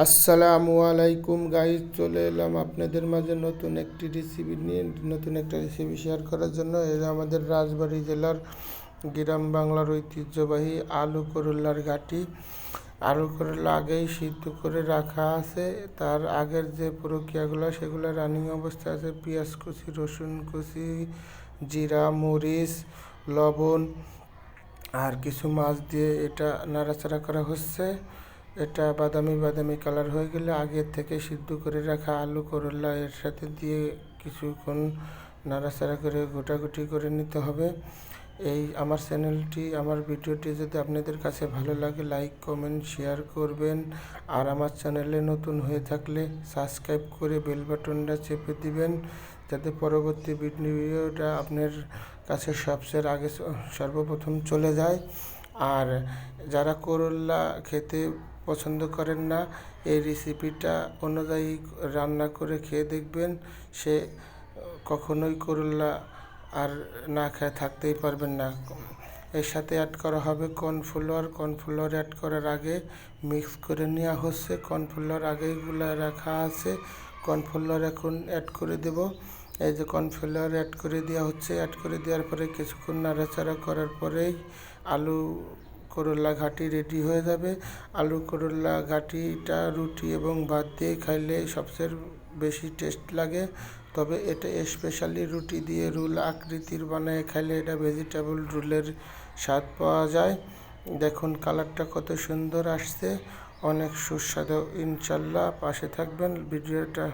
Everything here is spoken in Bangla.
আসসালামু আলাইকুম গাইজ, চলে এলাম আপনাদের মাঝে নতুন একটি রেসিপি নিয়ে। নতুন একটা রেসিপি শেয়ার করার জন্য। এটা আমাদের রাজবাড়ী জেলার গ্রাম বাংলার ঐতিহ্যবাহী আলু করল্লার ঘাটি। আলু করল্লা আগেই সিদ্ধ করে রাখা আছে, তার আগের যে প্রক্রিয়াগুলো সেগুলো রানিং অবস্থায় আছে। পেঁয়াজ কুচি, রসুন কুচি, জিরা, মরিচ, লবণ আর কিছু মাছ দিয়ে এটা নাড়াচাড়া করা হচ্ছে। এটা বাদামি বাদামি কালার হয়ে গেলে আগের থেকে সিদ্ধ করে রাখা আলু করল্লা এর সাথে দিয়ে কিছুক্ষণ নাড়াচাড়া করে গোটাগুটি করে নিতে হবে। এই আমার চ্যানেলটি, আমার ভিডিওটি যদি আপনাদের কাছে ভালো লাগে লাইক কমেন্ট শেয়ার করবেন। আর আমার চ্যানেলে নতুন হয়ে থাকলে সাবস্ক্রাইব করে বেল বাটনটা চেপে দিবেন, যাতে পরবর্তী ভিডিওটা আপনার কাছে সবচেয়ে আগে সর্বপ্রথম চলে যায়। আর যারা করল্লা খেতে পছন্দ করেন না, এই রেসিপিটা অনুযায়ী রান্না করে খেয়ে দেখবেন, সে কখনোই করল্লা আর না খেয়ে থাকতেই পারবেন না। এর সাথে অ্যাড করা হবে কর্নফ্লাওয়ার। কর্নফ্লাওয়ার অ্যাড করার আগে মিক্স করে নেওয়া হচ্ছে। কর্নফ্লাওয়ার আগেই গুলায় রাখা আছে, কর্নফ্লাওয়ার এখন অ্যাড করে দেব। এই যে কর্নফ্লাওয়ার অ্যাড করে দেওয়া হচ্ছে। অ্যাড করে দেওয়ার পরে কিছুক্ষণ নাড়াচাড়া করার পরেই আলু করল্লা ঘাটি রেডি হয়ে যাবে। আলু করল্লা ঘাটিটা রুটি এবং ভাত দিয়ে খাইলে সবচেয়ে বেশি টেস্ট লাগে, তবে এটা স্পেশালি রুটি দিয়ে রোল আকৃতির বানায় খাইলে এটা ভেজিটেবল রোলের স্বাদ পাওয়া যায়। দেখুন কালারটা কত সুন্দর আসছে, অনেক সুস্বাদু। ইনশাল্লাহ পাশে থাকবেন। ভিডিওটা